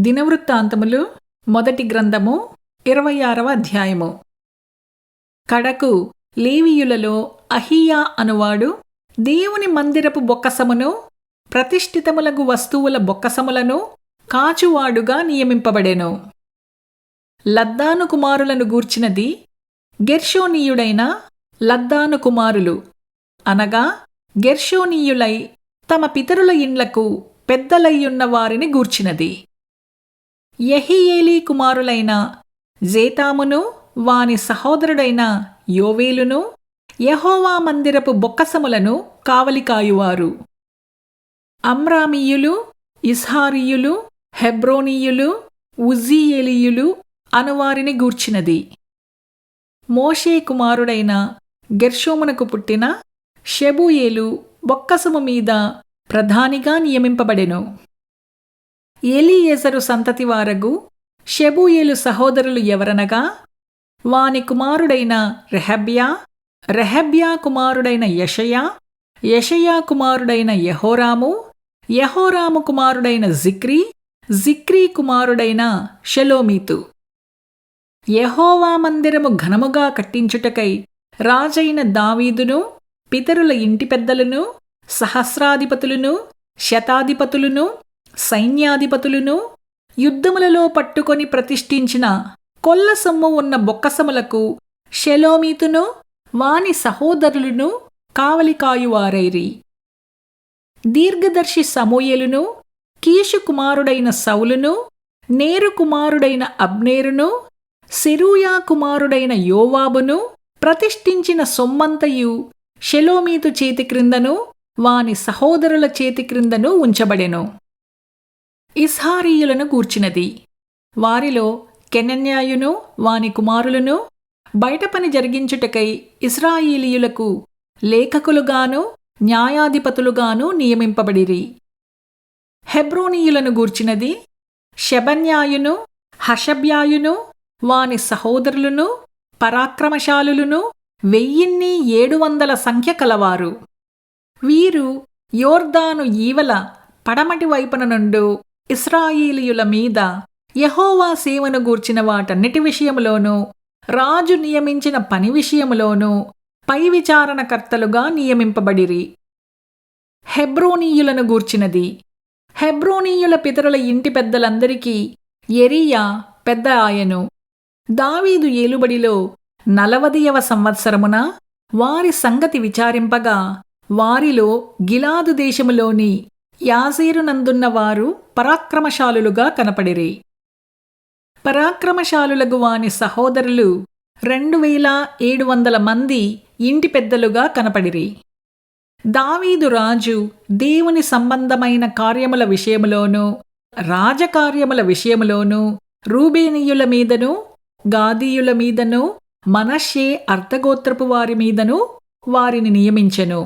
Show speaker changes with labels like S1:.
S1: దినవృత్తాంతములు మొదటి గ్రంథము 26వ అధ్యాయము. కడకు లేవీయులలో అహీయా అనువాడు దేవుని మందిరపు బొక్కసమును ప్రతిష్ఠితములగు వస్తువుల బొక్కసములను కాచువాడుగా నియమింపబడెను. లద్దాను కుమారులను గూర్చినది గెర్షోనీయుడైన లద్దాను కుమారులు అనగా గెర్షోనీయులై తమ పితరుల ఇండ్లకు పెద్దలయ్యున్న వారిని గూర్చినది. యెహీయేలీ కుమారులైన జేతామును వాని సహోదరుడైన యోవేలును యెహోవా మందిరపు బొక్కసములను కావలికాయువారు. అమ్రామీయులు, ఇస్హారీయులు, హెబ్రోనీయులు, ఉజ్జీయేలీయులు అనువారిని గూర్చినది. మోషే కుమారుడైన గెర్షోమునకు పుట్టిన షెబూయేలు బొక్కసము మీద ప్రధానిగా నియమింపబడెను. ఎలీయెజరు సంతతివారగు షెబూయేలు సహోదరులు ఎవరనగా వాని కుమారుడైన రెహబ్యా, రెహబ్యా కుమారుడైన యెషయా, యెషయా కుమారుడైన యెహోరాము, యెహోరాము కుమారుడైన జిక్రీ, జిక్రీ కుమారుడైన షెలోమీతు. యెహోవా మందిరము ఘనముగా కట్టించుటకై రాజైన దావీదును పితరుల ఇంటి పెద్దలను సహస్రాధిపతులను శతాధిపతులను సైన్యాధిపతులను యుద్ధములలో పట్టుకొని ప్రతిష్ఠించిన కొల్ల సొమ్ము ఉన్న బొక్కసములకు షెలోమీతును వాని సహోదరులను కావలికాయువారైరి. దీర్ఘదర్శి సమూయేలును, కీషు కుమారుడైన సౌలును, నేరు కుమారుడైన అబ్నేరును, సెరూయా కుమారుడైన యోవాబును ప్రతిష్ఠించిన సొమ్మంతయు షెలోమీతు చేతి క్రిందను వాని సహోదరుల చేతి క్రిందను ఉంచబడెను. ఇస్హారీయులను గూర్చినది వారిలో కెనన్యాయును వాని కుమారులను బయట పని జరిగించుటకై ఇశ్రాయేలీయులకు లేఖకులుగాను న్యాయాధిపతులుగాను నియమింపబడిరి. హెబ్రోనీయులను గూర్చినది షెబన్యాయును, హషబ్యాయును వాని సహోదరులను పరాక్రమశాలులను 1700 సంఖ్య కలవారు. వీరు యోర్దాను ఈవల పడమటి వైపున నుండు ఇశ్రాయేలీయుల మీద యెహోవా సేవను గూర్చిన వాటన్నిటి విషయములోనూ రాజు నియమించిన పని విషయములోనూ పై విచారణకర్తలుగా నియమింపబడిరి. హెబ్రోనీయులను గూర్చినది హెబ్రోనీయుల పితరుల ఇంటి పెద్దలందరికీ యెరీయా పెద్ద ఆయను. దావీదు ఏలుబడిలో 40వ సంవత్సరమున వారి సంగతి విచారింపగా వారిలో గిలాదు దేశములోని యాజేరునందున్న వారు పరాక్రమశాలులుగా కనపడిరి. పరాక్రమశాలులగు వాని సహోదరులు 2700 మంది ఇంటి పెద్దలుగా కనపడిరి. దావీదు రాజు దేవుని సంబంధమైన కార్యముల విషయములోనూ రాజకార్యముల విషయములోనూ రూబేనీయుల మీదను గాదీయుల మీదను మనష్షే అర్థగోత్రపు వారి మీదను వారిని నియమించెను.